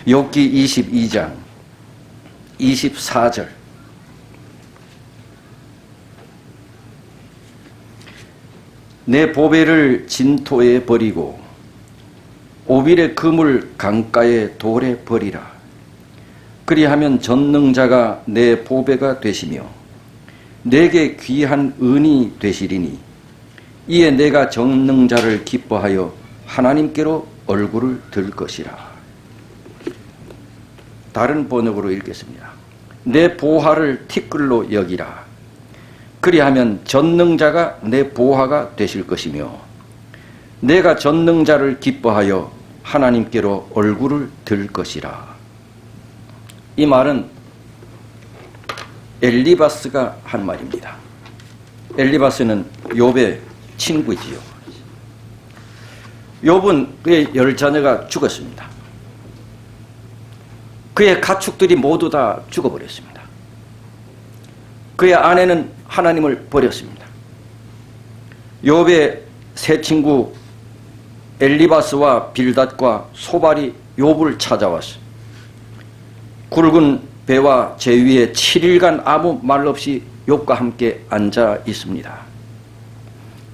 욥기 22장 24절. 내 보배를 진토에 버리고 오빌의 금을 강가의 돌에 버리라. 그리하면 전능자가 내 보배가 되시며 내게 귀한 은이 되시리니 이에 내가 전능자를 기뻐하여 하나님께로 얼굴을 들 것이라. 다른 번역으로 읽겠습니다. 내 보화를 티끌로 여기라. 그리하면 전능자가 내 보화가 되실 것이며 내가 전능자를 기뻐하여 하나님께로 얼굴을 들 것이라. 이 말은 엘리바스가 한 말입니다. 엘리바스는 욥의 친구지요. 욥은 그의 10자녀가 죽었습니다. 그의 가축들이 모두 다 죽어버렸습니다. 그의 아내는 하나님을 버렸습니다. 욥의 세 친구 엘리바스와 빌닷과 소발이 욥을 찾아왔어. 굵은 배와 제 위에 7일간 아무 말 없이 욥과 함께 앉아 있습니다.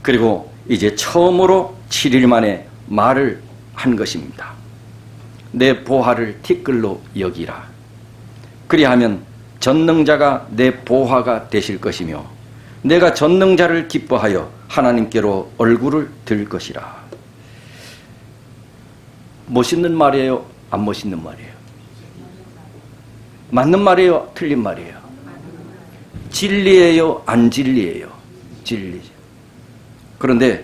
그리고 이제 처음으로 7일 만에 말을 한 것입니다. 내 보화를 티끌로 여기라. 그리하면 전능자가 내 보화가 되실 것이며 내가 전능자를 기뻐하여 하나님께로 얼굴을 들 것이라. 멋있는 말이에요? 안 멋있는 말이에요? 맞는 말이에요? 틀린 말이에요? 진리예요? 안 진리예요? 진리죠. 그런데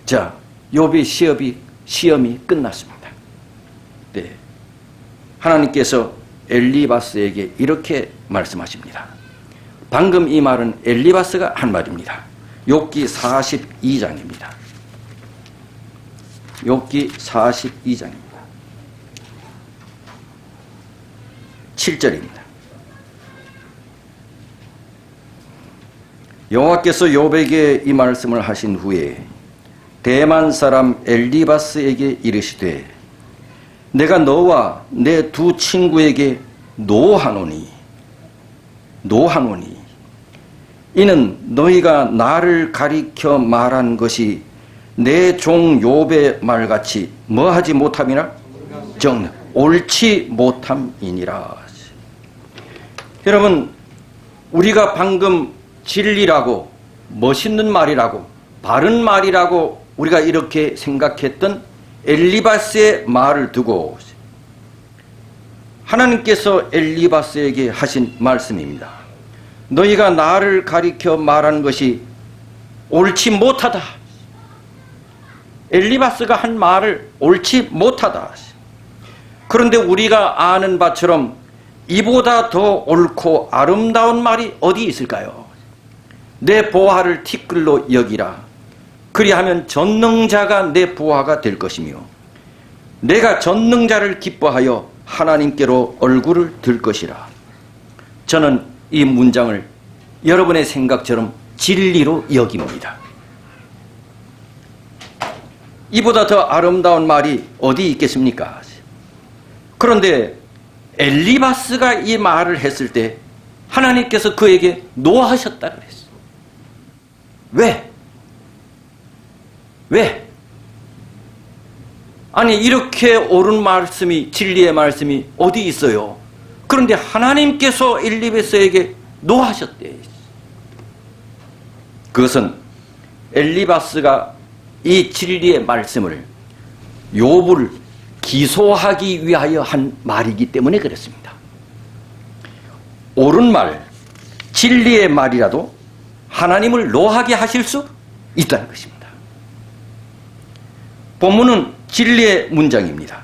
자, 욥의 시험이 끝났습니다. 네. 하나님께서 엘리바스에게 이렇게 말씀하십니다. 방금 이 말은 엘리바스가 한 말입니다. 욥기 42장입니다. 욥기 42장입니다. 7절입니다. 여호와께서 욥에게 이 말씀을 하신 후에 대만 사람 엘리바스에게 이르시되 내가 너와 내 두 친구에게 노하노니 이는 너희가 나를 가리켜 말한 것이 내 종 욥의 말같이 뭐하지 못함이라? 옳지 못함이니라. 여러분, 우리가 방금 진리라고, 멋있는 말이라고, 바른 말이라고 우리가 이렇게 생각했던 엘리바스의 말을 두고 하나님께서 엘리바스에게 하신 말씀입니다. 너희가 나를 가리켜 말한 것이 옳지 못하다. 엘리바스가 한 말을 옳지 못하다. 그런데 우리가 아는 바처럼 이보다 더 옳고 아름다운 말이 어디 있을까요? 내 보화를 티끌로 여기라. 그리하면 전능자가 내 보화가 될 것이며 내가 전능자를 기뻐하여 하나님께로 얼굴을 들 것이라. 저는 이 문장을 여러분의 생각처럼 진리로 여깁니다. 이보다 더 아름다운 말이 어디 있겠습니까? 그런데 엘리바스가 이 말을 했을 때 하나님께서 그에게 노하셨다 그랬어요. 왜? 아니, 이렇게 옳은 말씀이, 진리의 말씀이 어디 있어요? 그런데 하나님께서 엘리바스에게 노하셨대. 그것은 엘리바스가 이 진리의 말씀을 욥을 기소하기 위하여 한 말이기 때문에 그렇습니다. 옳은 말, 진리의 말이라도 하나님을 노하게 하실 수 있다는 것입니다. 본문은 진리의 문장입니다.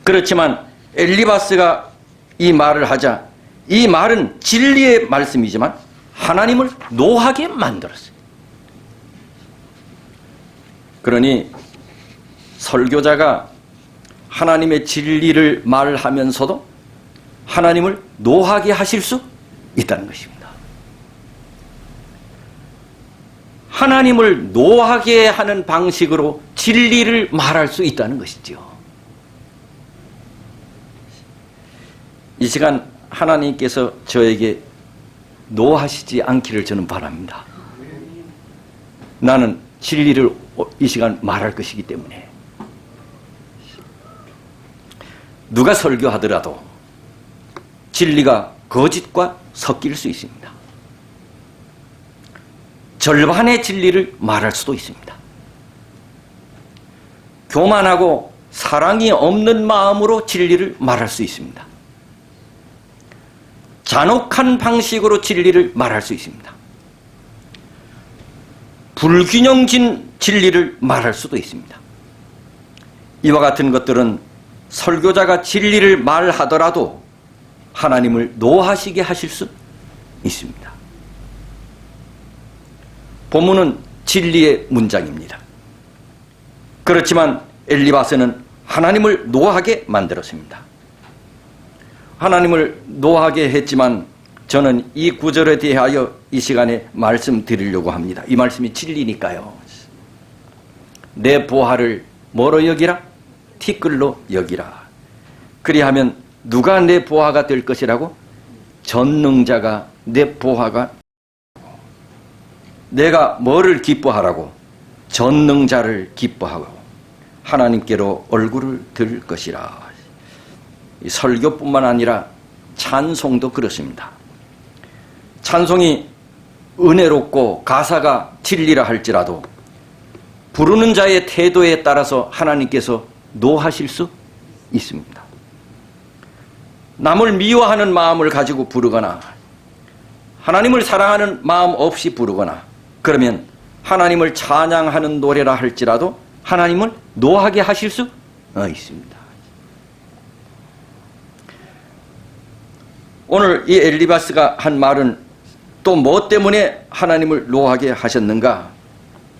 그렇지만 엘리바스가 이 말을 하자 이 말은 진리의 말씀이지만 하나님을 노하게 만들었어요. 그러니 설교자가 하나님의 진리를 말하면서도 하나님을 노하게 하실 수 있다는 것입니다. 하나님을 노하게 하는 방식으로 진리를 말할 수 있다는 것이죠. 이 시간 하나님께서 저에게 노하시지 않기를 저는 바랍니다. 나는 진리를 이 시간 말할 것이기 때문에. 누가 설교하더라도 진리가 거짓과 섞일 수 있습니다. 절반의 진리를 말할 수도 있습니다. 교만하고 사랑이 없는 마음으로 진리를 말할 수 있습니다. 잔혹한 방식으로 진리를 말할 수 있습니다. 불균형진 진리를 말할 수도 있습니다. 이와 같은 것들은 설교자가 진리를 말하더라도 하나님을 노하시게 하실 수 있습니다. 본문은 진리의 문장입니다. 그렇지만 엘리바스는 하나님을 노하게 만들었습니다. 하나님을 노하게 했지만 저는 이 구절에 대하여 이 시간에 말씀드리려고 합니다. 이 말씀이 진리니까요. 내 보화를 뭐로 여기라? 티끌로 여기라. 그리하면 누가 내 보화가 될 것이라고? 전능자가 내 보화가. 내가 뭐를 기뻐하라고? 전능자를 기뻐하고 하나님께로 얼굴을 들 것이라. 이 설교뿐만 아니라 찬송도 그렇습니다. 찬송이 은혜롭고 가사가 진리라 할지라도 부르는 자의 태도에 따라서 하나님께서 노하실 수 있습니다. 남을 미워하는 마음을 가지고 부르거나 하나님을 사랑하는 마음 없이 부르거나 그러면 하나님을 찬양하는 노래라 할지라도 하나님을 노하게 하실 수 있습니다. 오늘 이 엘리바스가 한 말은 또 뭐 때문에 하나님을 노하게 하셨는가?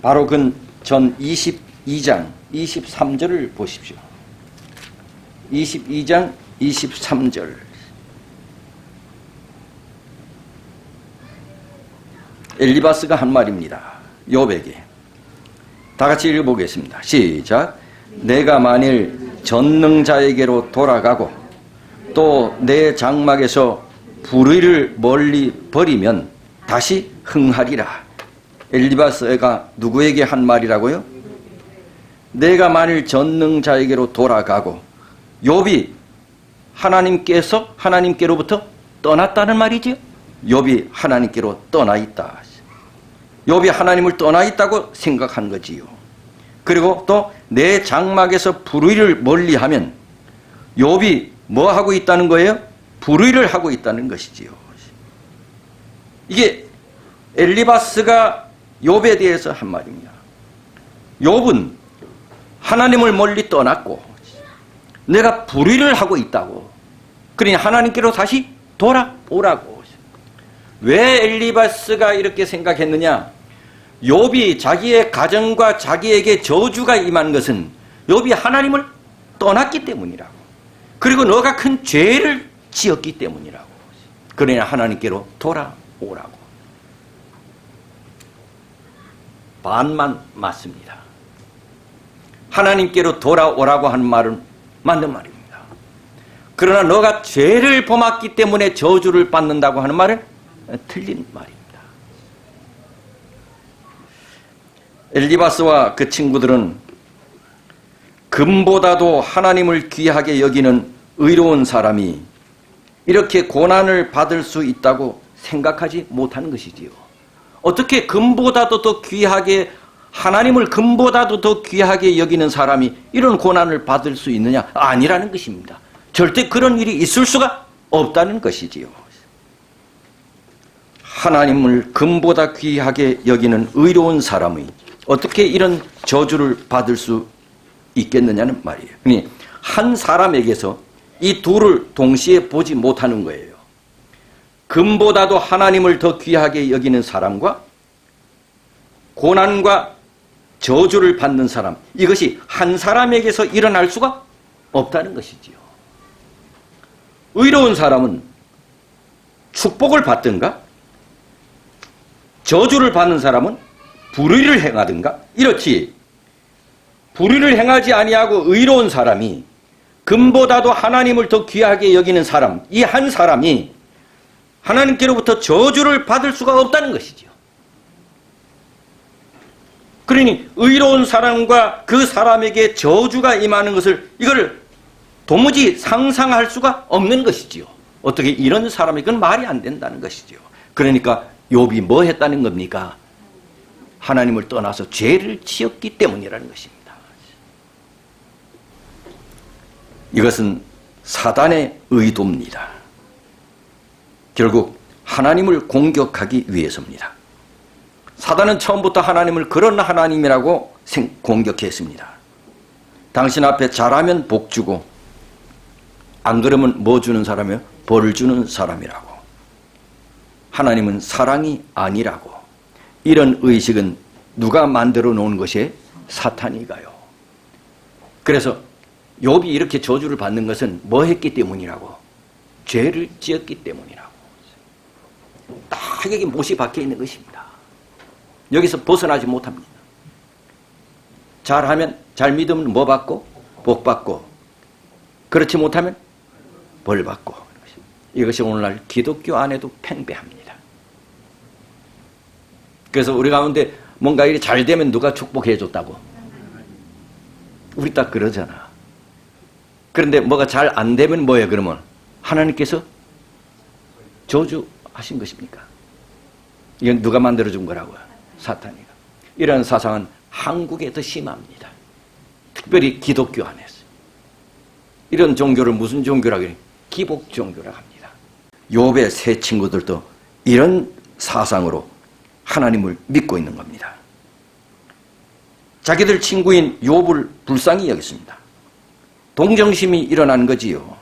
바로 그 전 22장 23절을 보십시오. 22장 23절. 엘리바스가 한 말입니다. 욥에게. 다 같이 읽어보겠습니다. 시작. 내가 만일 전능자에게로 돌아가고 또 내 장막에서 불의를 멀리 버리면 다시 흥하리라. 엘리바스가 누구에게 한 말이라고요? 내가 만일 전능자에게로 돌아가고 욥이 하나님께로부터 떠났다는 말이지요. 욥이 하나님께로 떠나 있다. 욥이 하나님을 떠나 있다고 생각한 거지요. 그리고 또 내 장막에서 불의를 멀리하면 욥이 뭐 하고 있다는 거예요? 불의를 하고 있다는 것이지요. 이게 엘리바스가 욥에 대해서 한 말입니다. 욥은 하나님을 멀리 떠났고 내가 불의를 하고 있다고. 그러니 하나님께로 다시 돌아오라고. 왜 엘리바스가 이렇게 생각했느냐? 욥이 자기의 가정과 자기에게 저주가 임한 것은 욥이 하나님을 떠났기 때문이라고. 그리고 너가 큰 죄를 지었기 때문이라고. 그러니 하나님께로 돌아오라고. 반만 맞습니다. 하나님께로 돌아오라고 하는 말은 맞는 말입니다. 그러나 너가 죄를 범했기 때문에 저주를 받는다고 하는 말은 틀린 말입니다. 엘리바스와 그 친구들은 금보다도 하나님을 귀하게 여기는 의로운 사람이 이렇게 고난을 받을 수 있다고 생각하지 못하는 것이지요. 어떻게 금보다도 더 귀하게, 하나님을 금보다도 더 귀하게 여기는 사람이 이런 고난을 받을 수 있느냐? 아니라는 것입니다. 절대 그런 일이 있을 수가 없다는 것이지요. 하나님을 금보다 귀하게 여기는 의로운 사람이 어떻게 이런 저주를 받을 수 있겠느냐는 말이에요. 그러니 한 사람에게서 이 둘을 동시에 보지 못하는 거예요. 금보다도 하나님을 더 귀하게 여기는 사람과 고난과 저주를 받는 사람, 이것이 한 사람에게서 일어날 수가 없다는 것이지요. 의로운 사람은 축복을 받든가 저주를 받는 사람은 불의를 행하든가 이렇지. 불의를 행하지 아니하고 의로운 사람이 금보다도 하나님을 더 귀하게 여기는 사람, 이 한 사람이 하나님께로부터 저주를 받을 수가 없다는 것이죠. 그러니 의로운 사람과 그 사람에게 저주가 임하는 것을 이걸 도무지 상상할 수가 없는 것이지요. 어떻게 이런 사람에게는 말이 안 된다는 것이지요. 그러니까 욥이 뭐 했다는 겁니까? 하나님을 떠나서 죄를 지었기 때문이라는 것입니다. 이것은 사단의 의도입니다. 결국 하나님을 공격하기 위해서입니다. 사단은 처음부터 하나님을 그런 하나님이라고 공격했습니다. 당신 앞에 잘하면 복 주고 안 그러면 뭐 주는 사람이요? 벌을 주는 사람이라고. 하나님은 사랑이 아니라고. 이런 의식은 누가 만들어 놓은 것이 사탄이가요. 그래서 욥이 이렇게 저주를 받는 것은 뭐 했기 때문이라고? 죄를 지었기 때문이라고. 딱 여기 못이 박혀 있는 것입니다. 여기서 벗어나지 못합니다. 잘하면, 잘 믿으면 뭐 받고? 복 받고. 그렇지 못하면 벌 받고. 이것이 오늘날 기독교 안에도 팽배합니다. 그래서 우리 가운데 뭔가 일이 잘 되면 누가 축복해 줬다고? 우리 딱 그러잖아. 그런데 뭐가 잘 안 되면 뭐예요, 그러면? 하나님께서 저주하신 것입니까? 이건 누가 만들어준 거라고요? 사탄이가. 이런 사상은 한국에 더 심합니다. 특별히 기독교 안에서. 이런 종교를 무슨 종교라고 해요? 기복 종교라고 합니다. 욥의 세 친구들도 이런 사상으로 하나님을 믿고 있는 겁니다. 자기들 친구인 욥을 불쌍히 여겼습니다. 동정심이 일어난 거지요.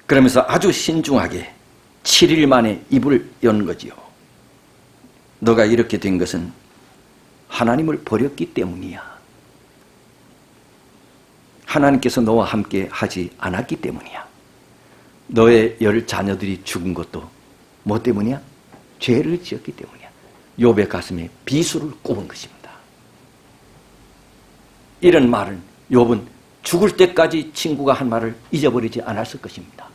그러면서 아주 신중하게 7일 만에 입을 연 거지요. 너가 이렇게 된 것은 하나님을 버렸기 때문이야. 하나님께서 너와 함께 하지 않았기 때문이야. 너의 10 자녀들이 죽은 것도 뭐 때문이야? 죄를 지었기 때문이야. 욥의 가슴에 비수를 꼽은 것입니다. 이런 말은 욥은 죽을 때까지 친구가 한 말을 잊어버리지 않았을 것입니다.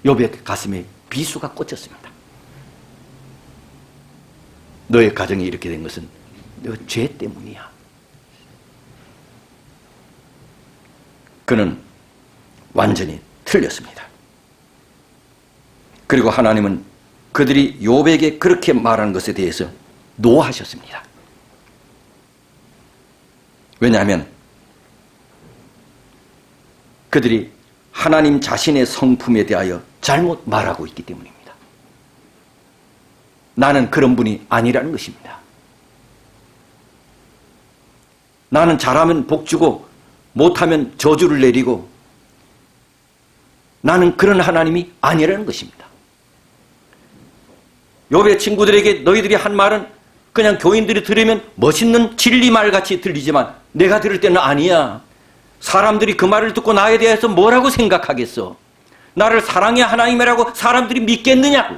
욥의 가슴에 비수가 꽂혔습니다. 너의 가정이 이렇게 된 것은 너 죄 때문이야. 그는 완전히 틀렸습니다. 그리고 하나님은 그들이 욥에게 그렇게 말하는 것에 대해서 노하셨습니다. 왜냐하면 그들이 하나님 자신의 성품에 대하여 잘못 말하고 있기 때문입니다. 나는 그런 분이 아니라는 것입니다. 나는 잘하면 복 주고 못하면 저주를 내리고 나는 그런 하나님이 아니라는 것입니다. 욥의 친구들에게 너희들이 한 말은 그냥 교인들이 들으면 멋있는 진리말 같이 들리지만 내가 들을 때는 아니야. 사람들이 그 말을 듣고 나에 대해서 뭐라고 생각하겠어? 나를 사랑의 하나님이라고 사람들이 믿겠느냐고.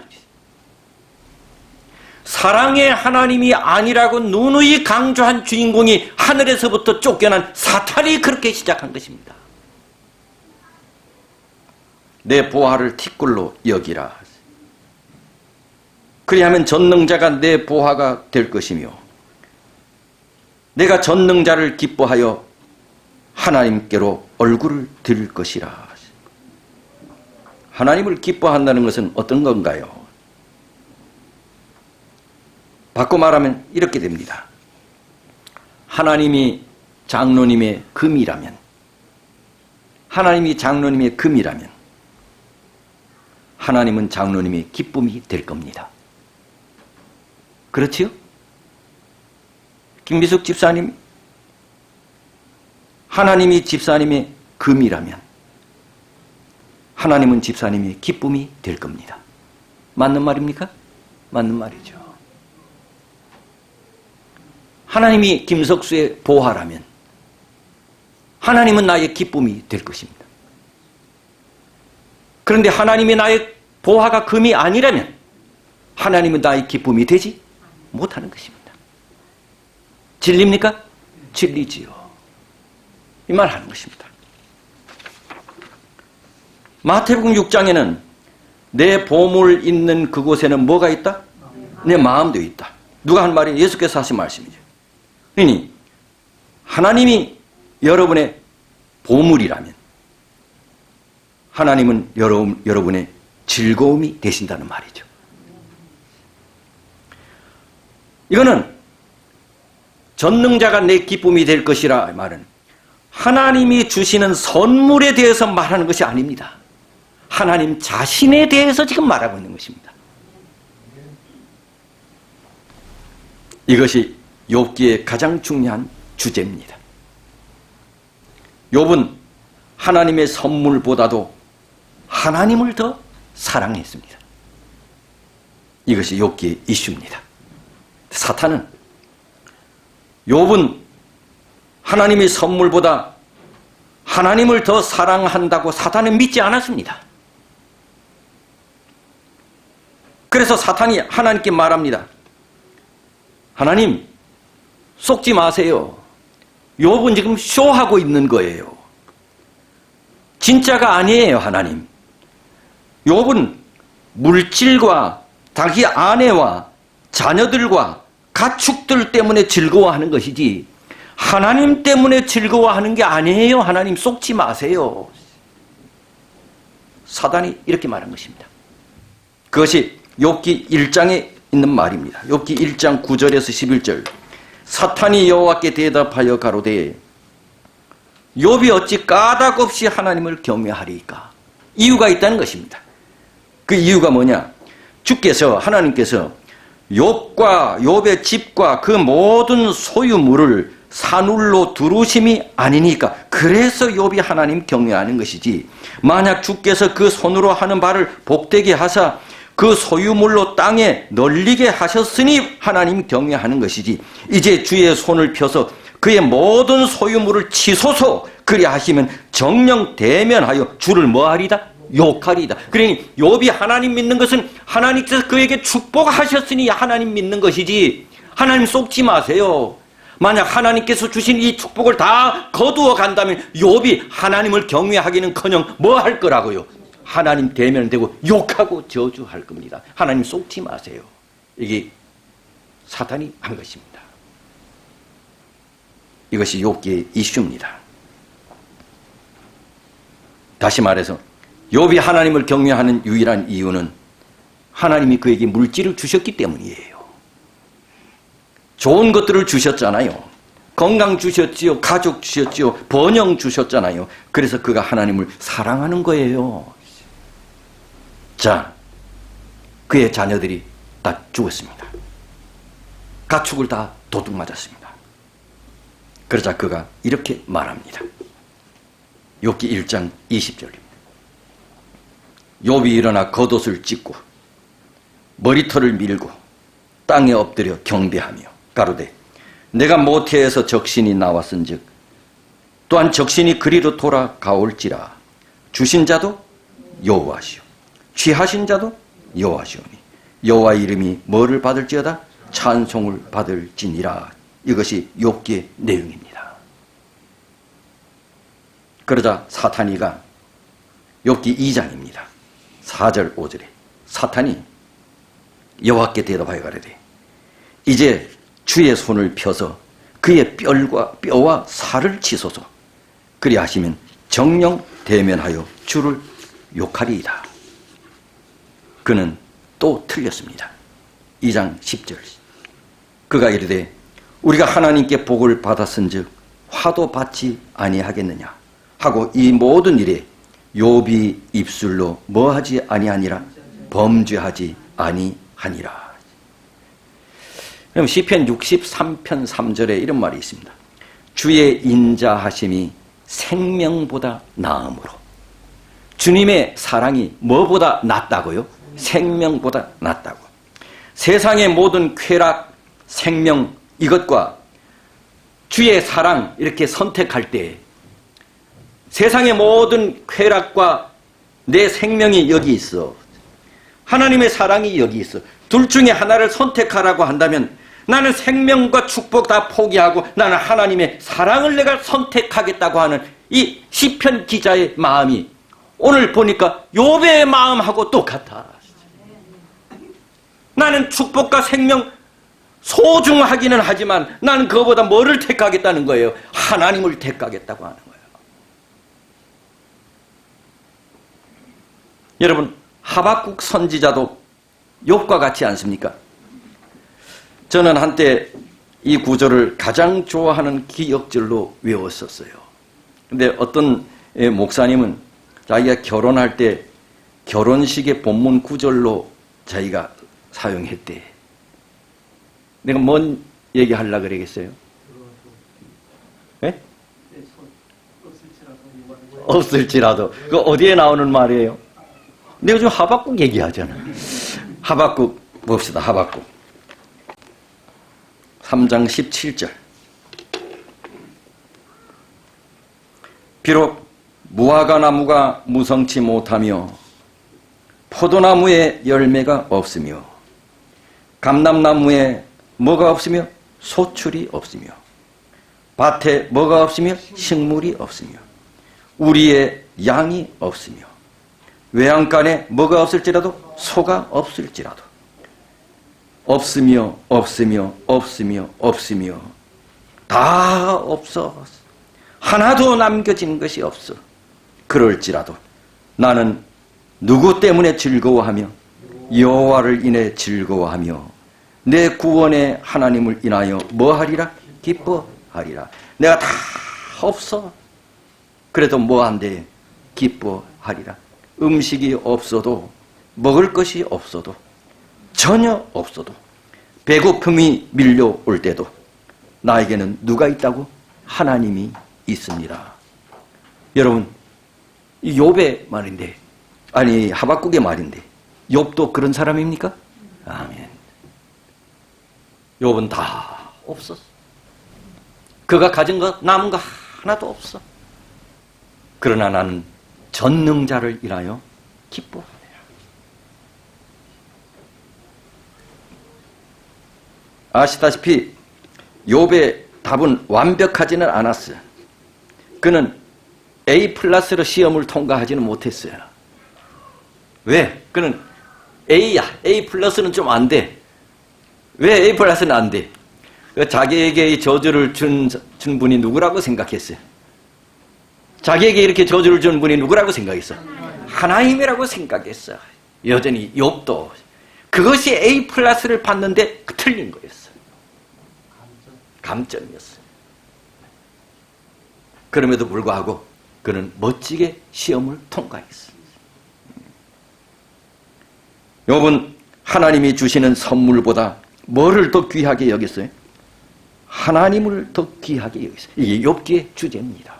사랑의 하나님이 아니라고 누누이 강조한 주인공이 하늘에서부터 쫓겨난 사탄이 그렇게 시작한 것입니다. 내 보화를 티끌로 여기라. 그리하면 전능자가 내 보화가 될 것이며 내가 전능자를 기뻐하여 하나님께로 얼굴을 들 것이라. 하나님을 기뻐한다는 것은 어떤 건가요? 바꿔 말하면 이렇게 됩니다. 하나님이 장로님의 금이라면, 하나님이 장로님의 금이라면 하나님은 장로님의 기쁨이 될 겁니다. 그렇지요? 김미숙 집사님, 하나님이 집사님의 금이라면 하나님은 집사님의 기쁨이 될 겁니다. 맞는 말입니까? 맞는 말이죠. 하나님이 김석수의 보화라면 하나님은 나의 기쁨이 될 것입니다. 그런데 하나님이 나의 보화가 금이 아니라면 하나님은 나의 기쁨이 되지 못하는 것입니다. 진리입니까? 진리지요. 이 말 하는 것입니다. 마태복음 6장에는 내 보물 있는 그곳에는 뭐가 있다? 내 마음도 있다. 누가 한 말이 예수께서 하신 말씀이죠. 그러니 하나님이 여러분의 보물이라면 하나님은 여러분의 즐거움이 되신다는 말이죠. 이거는 전능자가 내 기쁨이 될 것이라 말은 하나님이 주시는 선물에 대해서 말하는 것이 아닙니다. 하나님 자신에 대해서 지금 말하고 있는 것입니다. 이것이 욥기의 가장 중요한 주제입니다. 욥은 하나님의 선물보다도 하나님을 더 사랑했습니다. 이것이 욥기의 이슈입니다. 사탄은 욥은 하나님의 선물보다 하나님을 더 사랑한다고 사탄은 믿지 않았습니다. 그래서 사탄이 하나님께 말합니다. 하나님, 속지 마세요. 욥은 지금 쇼하고 있는 거예요. 진짜가 아니에요, 하나님. 욥은 물질과 자기 아내와 자녀들과 가축들 때문에 즐거워하는 것이지 하나님 때문에 즐거워하는 게 아니에요. 하나님 속지 마세요. 사단이 이렇게 말한 것입니다. 그것이 욥기 1장에 있는 말입니다. 욥기 1장 9절에서 11절. 사탄이 여호와께 대답하여 가로되 욥이 어찌 까닭없이 하나님을 경외하리이까. 이유가 있다는 것입니다. 그 이유가 뭐냐? 주께서 하나님께서 욥과 욥의 집과 그 모든 소유물을 산울로 두루심이 아니니까 그래서 욥이 하나님 경외하는 것이지, 만약 주께서 그 손으로 하는 바를 복되게 하사 그 소유물로 땅에 널리게 하셨으니 하나님 경외하는 것이지, 이제 주의 손을 펴서 그의 모든 소유물을 치소서 그리하시면 정령 대면하여 주를 뭐하리다? 욕하리다. 그러니 욥이 하나님 믿는 것은 하나님께서 그에게 축복하셨으니 하나님 믿는 것이지, 하나님 속지 마세요. 만약 하나님께서 주신 이 축복을 다 거두어 간다면 욥이 하나님을 경외하기는커녕 뭐 할 거라고요? 하나님 대면되고 욕하고 저주할 겁니다. 하나님 속지 마세요. 이게 사탄이 한 것입니다. 이것이 욥기의 이슈입니다. 다시 말해서 욥이 하나님을 경외하는 유일한 이유는 하나님이 그에게 물질을 주셨기 때문이에요. 좋은 것들을 주셨잖아요. 건강 주셨지요. 가족 주셨지요. 번영 주셨잖아요. 그래서 그가 하나님을 사랑하는 거예요. 자, 그의 자녀들이 다 죽었습니다. 가축을 다 도둑 맞았습니다. 그러자 그가 이렇게 말합니다. 욥기 1장 20절입니다. 욥이 일어나 겉옷을 찢고 머리털을 밀고 땅에 엎드려 경배하며 가로되 내가 모태에서 적신이 나왔은즉 또한 적신이 그리로 돌아가올지라. 주신 자도 여호와시오 취하신 자도 여호와시오니 여호와 이름이 뭐를 받을지어다? 찬송을 받을지니라. 이것이 욥기의 내용입니다. 그러자 사탄이가 욥기 2장입니다. 4절 5절에 사탄이 여호와께 대답하여 가로되 이제 주의 손을 펴서 그의 뼈와 살을 치소서 그리하시면 정령 대면하여 주를 욕하리이다. 그는 또 틀렸습니다. 2장 10절 그가 이르되 우리가 하나님께 복을 받았은즉 화도 받지 아니하겠느냐 하고 이 모든 일에 욥이 입술로 뭐하지 아니하니라 범죄하지 아니하니라. 그럼 시편 63편 3절에 이런 말이 있습니다. 주의 인자하심이 생명보다 나음으로. 주님의 사랑이 뭐보다 낫다고요? 생명보다 낫다고. 세상의 모든 쾌락, 생명 이것과 주의 사랑 이렇게 선택할 때 세상의 모든 쾌락과 내 생명이 여기 있어. 하나님의 사랑이 여기 있어. 둘 중에 하나를 선택하라고 한다면 나는 생명과 축복 다 포기하고 나는 하나님의 사랑을 내가 선택하겠다고 하는 이 시편 기자의 마음이 오늘 보니까 욥의 마음하고 똑같아. 나는 축복과 생명 소중하기는 하지만 나는 그거보다 뭐를 택하겠다는 거예요? 하나님을 택하겠다고 하는 거예요. 여러분, 하박국 선지자도 욥과 같지 않습니까? 저는 한때 이 구절을 가장 좋아하는 기억절로 외웠었어요. 근데 어떤 목사님은 자기가 결혼할 때 결혼식의 본문 구절로 자기가 사용했대. 내가 뭔 얘기하려고 그러겠어요? 네? 없을지라도. 그 어디에 나오는 말이에요? 내가 지금 하박국 얘기하잖아. 하박국 봅시다. 하박국 3장 17절. 비록 무화과 나무가 무성치 못하며 포도나무에 열매가 없으며 감람나무에 뭐가 없으며 소출이 없으며 밭에 뭐가 없으며 식물이 없으며 우리의 양이 없으며 외양간에 뭐가 없을지라도 소가 없을지라도 없으며 없으며 없으며 없으며 다 없어. 하나도 남겨진 것이 없어. 그럴지라도 나는 누구 때문에 즐거워하며 여호와를 인해 즐거워하며 내 구원의 하나님을 인하여 뭐하리라? 기뻐하리라. 내가 다 없어. 그래도 뭐한대? 기뻐하리라. 음식이 없어도 먹을 것이 없어도 전혀 없어도 배고픔이 밀려올 때도 나에게는 누가 있다고? 하나님이 있습니다. 여러분, 이 욥의 말인데, 아니 하박국의 말인데 욥도 그런 사람입니까? 아멘. 욥은 다 없었어. 그가 가진 것 남은 거 하나도 없어. 그러나 나는 전능자를 인하여 기뻐하노라. 아시다시피 욥의 답은 완벽하지는 않았어요. 그는 A+로 시험을 통과하지는 못했어요. 왜? 그는 A야. A+는 좀 안 돼. 왜 A+는 안 돼? 자기에게 이 저주를 준 분이 누구라고 생각했어요? 자기에게 이렇게 저주를 준 분이 누구라고 생각했어? 하나님이라고 생각했어. 여전히 욥도 그것이 A+를 받는데 틀린 거였어. 감점이었어. 그럼에도 불구하고 그는 멋지게 시험을 통과했어. 욥은 하나님이 주시는 선물보다 뭐를 더 귀하게 여겼어요? 하나님을 더 귀하게 여겼어요. 이게 욥기의 주제입니다.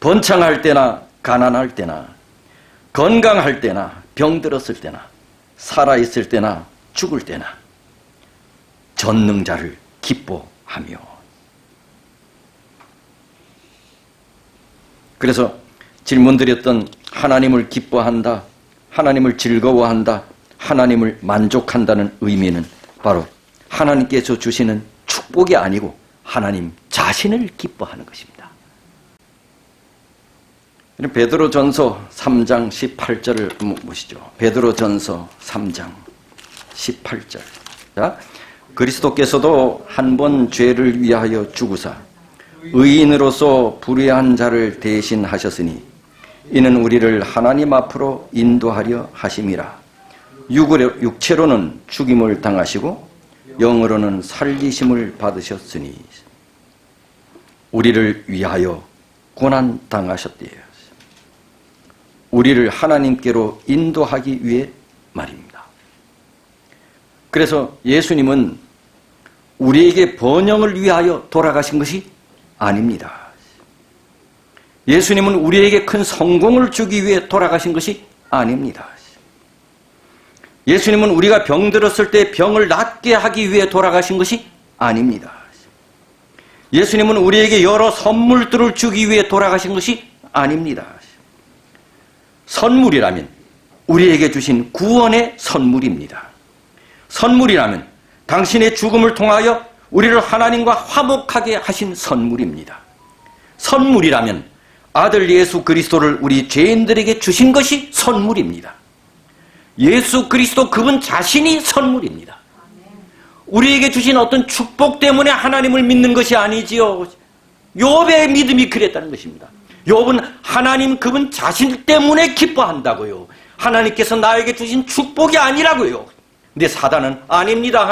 번창할 때나 가난할 때나 건강할 때나 병들었을 때나 살아있을 때나 죽을 때나 전능자를 기뻐하며. 그래서 질문드렸던 하나님을 기뻐한다, 하나님을 즐거워한다, 하나님을 만족한다는 의미는 바로 하나님께서 주시는 축복이 아니고 하나님 자신을 기뻐하는 것입니다. 베드로전서 3장 18절을 한번 보시죠. 베드로전서 3장 18절. 자, 그리스도께서도 한 번 죄를 위하여 죽으사 의인으로서 불의한 자를 대신하셨으니 이는 우리를 하나님 앞으로 인도하려 하심이라. 육체로는 죽임을 당하시고 영으로는 살리심을 받으셨으니 우리를 위하여 고난 당하셨대요. 우리를 하나님께로 인도하기 위해 말입니다. 그래서 예수님은 우리에게 번영을 위하여 돌아가신 것이 아닙니다. 예수님은 우리에게 큰 성공을 주기 위해 돌아가신 것이 아닙니다. 예수님은 우리가 병들었을 때 병을 낫게 하기 위해 돌아가신 것이 아닙니다. 예수님은 우리에게 여러 선물들을 주기 위해 돌아가신 것이 아닙니다. 선물이라면 우리에게 주신 구원의 선물입니다. 선물이라면 당신의 죽음을 통하여 우리를 하나님과 화목하게 하신 선물입니다. 선물이라면 아들 예수 그리스도를 우리 죄인들에게 주신 것이 선물입니다. 예수 그리스도 그분 자신이 선물입니다. 우리에게 주신 어떤 축복 때문에 하나님을 믿는 것이 아니지요. 욥의 믿음이 그랬다는 것입니다. 욥은 하나님 그분 자신 때문에 기뻐한다고요. 하나님께서 나에게 주신 축복이 아니라고요. 근데 사단은 아닙니다.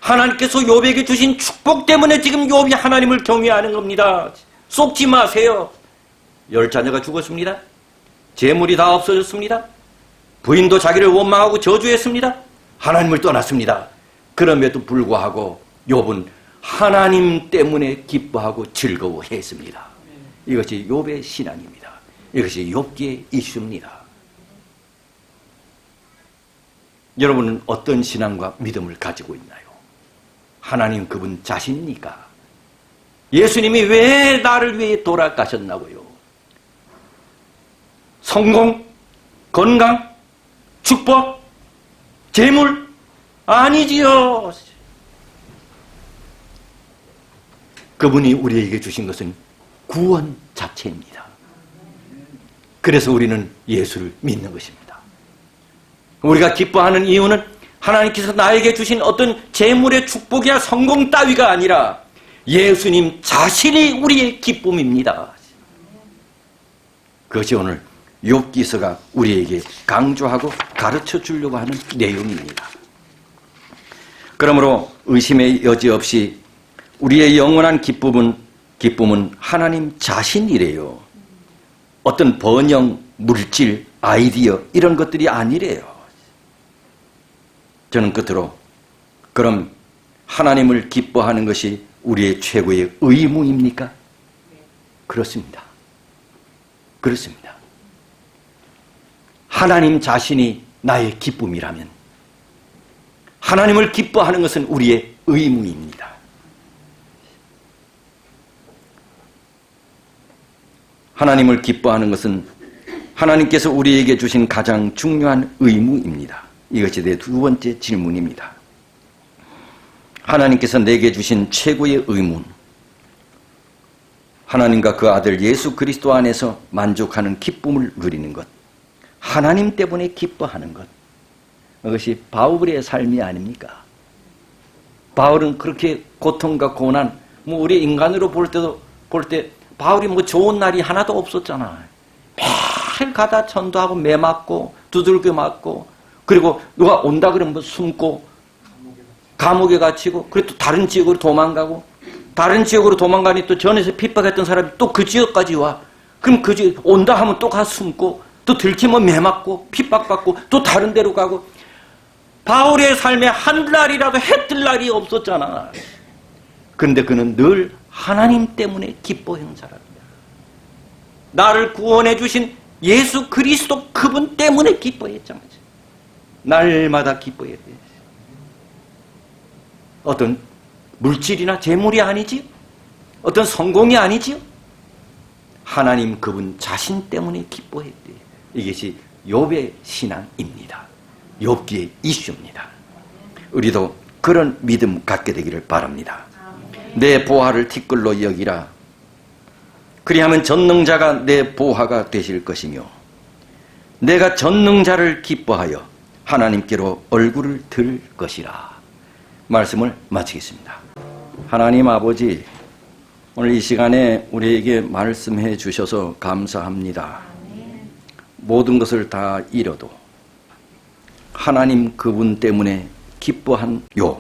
하나님께서 욥에게 주신 축복 때문에 지금 욥이 하나님을 경외하는 겁니다. 속지 마세요. 10자녀가 죽었습니다. 재물이 다 없어졌습니다. 부인도 자기를 원망하고 저주했습니다. 하나님을 떠났습니다. 그럼에도 불구하고 욥은 하나님 때문에 기뻐하고 즐거워했습니다. 이것이 욥의 신앙입니다. 이것이 욥기의 이슈입니다. 여러분은 어떤 신앙과 믿음을 가지고 있나요? 하나님 그분 자신입니까? 예수님이 왜 나를 위해 돌아가셨나고요? 성공, 건강, 축복, 재물 아니지요. 그분이 우리에게 주신 것은 구원 자체입니다. 그래서 우리는 예수를 믿는 것입니다. 우리가 기뻐하는 이유는 하나님께서 나에게 주신 어떤 재물의 축복이나 성공 따위가 아니라 예수님 자신이 우리의 기쁨입니다. 그것이 오늘 욥기서가 우리에게 강조하고 가르쳐 주려고 하는 내용입니다. 그러므로 의심의 여지 없이 우리의 영원한 기쁨은 하나님 자신이래요. 어떤 번영, 물질, 아이디어 이런 것들이 아니래요. 저는 끝으로 그럼 하나님을 기뻐하는 것이 우리의 최고의 의무입니까? 그렇습니다. 그렇습니다. 하나님 자신이 나의 기쁨이라면 하나님을 기뻐하는 것은 우리의 의무입니다. 하나님을 기뻐하는 것은 하나님께서 우리에게 주신 가장 중요한 의무입니다. 이것이 내 두 번째 질문입니다. 하나님께서 내게 주신 최고의 의문, 하나님과 그 아들 예수 그리스도 안에서 만족하는 기쁨을 누리는 것, 하나님 때문에 기뻐하는 것, 그것이 바울의 삶이 아닙니까? 바울은 그렇게 고통과 고난, 우리 인간으로 볼 때 바울이 좋은 날이 하나도 없었잖아. 매일 가다 전도하고 매 맞고 두들겨 맞고, 그리고 누가 온다 그러면 숨고 감옥에 갇히고, 그리고 또 다른 지역으로 도망가고, 다른 지역으로 도망가니 또 전에서 핍박했던 사람이 또 그 지역까지 와. 그럼 그 지역 온다 하면 또 가 숨고, 또 들키면 매 맞고 핍박받고 또 다른 데로 가고. 바울의 삶에 한날이라도 해 뜰 날이 없었잖아. 그런데 그는 늘 하나님 때문에 기뻐한 사람이야. 나를 구원해 주신 예수 그리스도 그분 때문에 기뻐했잖아. 날마다 기뻐해야 돼. 어떤 물질이나 재물이 아니지, 어떤 성공이 아니지요. 하나님 그분 자신 때문에 기뻐했대. 이것이 욥의 신앙입니다. 욥기의 이슈입니다. 우리도 그런 믿음 갖게 되기를 바랍니다. 내 보화를 티끌로 여기라. 그리하면 전능자가 내 보화가 되실 것이며 내가 전능자를 기뻐하여 하나님께로 얼굴을 들 것이라. 말씀을 마치겠습니다. 하나님 아버지, 오늘 이 시간에 우리에게 말씀해 주셔서 감사합니다. 모든 것을 다 잃어도 하나님 그분 때문에 기뻐한 욥,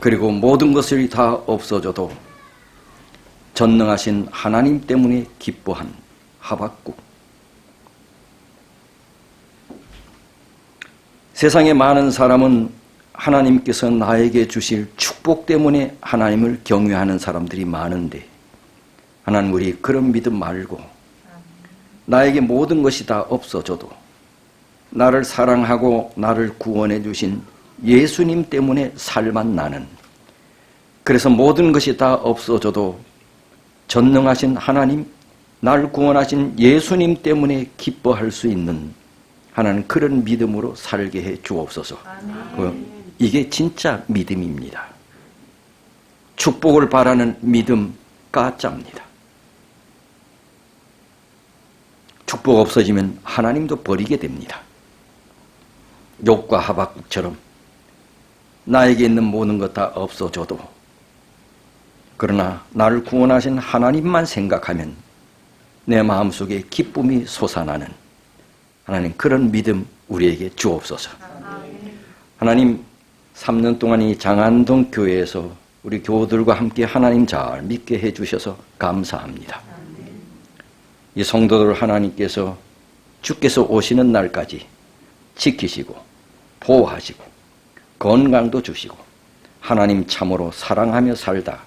그리고 모든 것이 다 없어져도 전능하신 하나님 때문에 기뻐한 하박국. 세상의 많은 사람은 하나님께서 나에게 주실 축복 때문에 하나님을 경외하는 사람들이 많은데, 하나님 우리 그런 믿음 말고 나에게 모든 것이 다 없어져도 나를 사랑하고 나를 구원해 주신 예수님 때문에 살만 나는, 그래서 모든 것이 다 없어져도 전능하신 하나님, 나를 구원하신 예수님 때문에 기뻐할 수 있는 하나님 그런 믿음으로 살게 해 주옵소서. 이게 진짜 믿음입니다. 축복을 바라는 믿음 가짜입니다. 축복 없어지면 하나님도 버리게 됩니다. 욥과 하박국처럼 나에게 있는 모든 것 다 없어져도 그러나 나를 구원하신 하나님만 생각하면 내 마음속에 기쁨이 솟아나는 하나님 그런 믿음 우리에게 주옵소서. 하나님 3년 동안 이 장안동 교회에서 우리 교우들과 함께 하나님 잘 믿게 해주셔서 감사합니다. 이 성도들 하나님께서 주께서 오시는 날까지 지키시고 보호하시고 건강도 주시고 하나님 참으로 사랑하며 살다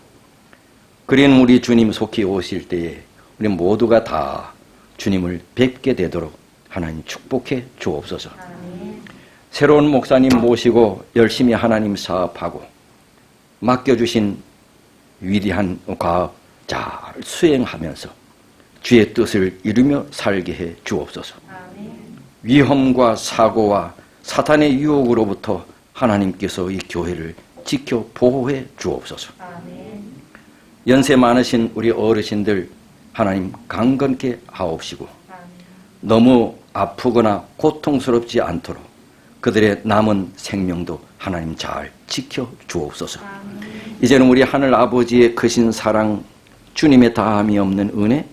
그린 우리 주님 속히 오실 때에 우리 모두가 다 주님을 뵙게 되도록 하나님 축복해 주옵소서. 새로운 목사님 모시고 열심히 하나님 사업하고 맡겨주신 위대한 과업 잘 수행하면서 주의 뜻을 이루며 살게 해 주옵소서. 위험과 사고와 사탄의 유혹으로부터 하나님께서 이 교회를 지켜 보호해 주옵소서. 연세 많으신 우리 어르신들 하나님 강건케 하옵시고 너무 아프거나 고통스럽지 않도록 그들의 남은 생명도 하나님 잘 지켜 주옵소서. 이제는 우리 하늘 아버지의 크신 사랑, 주님의 다함이 없는 은혜,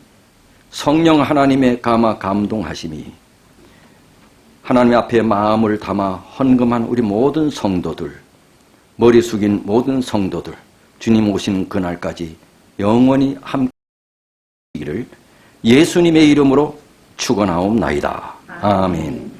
성령 하나님의 감화 감동하심이 하나님 앞에 마음을 담아 헌금한 우리 모든 성도들, 머리 숙인 모든 성도들, 주님 오시는 그날까지 영원히 함께 하시기를 예수님의 이름으로 축원하옵나이다. 아멘.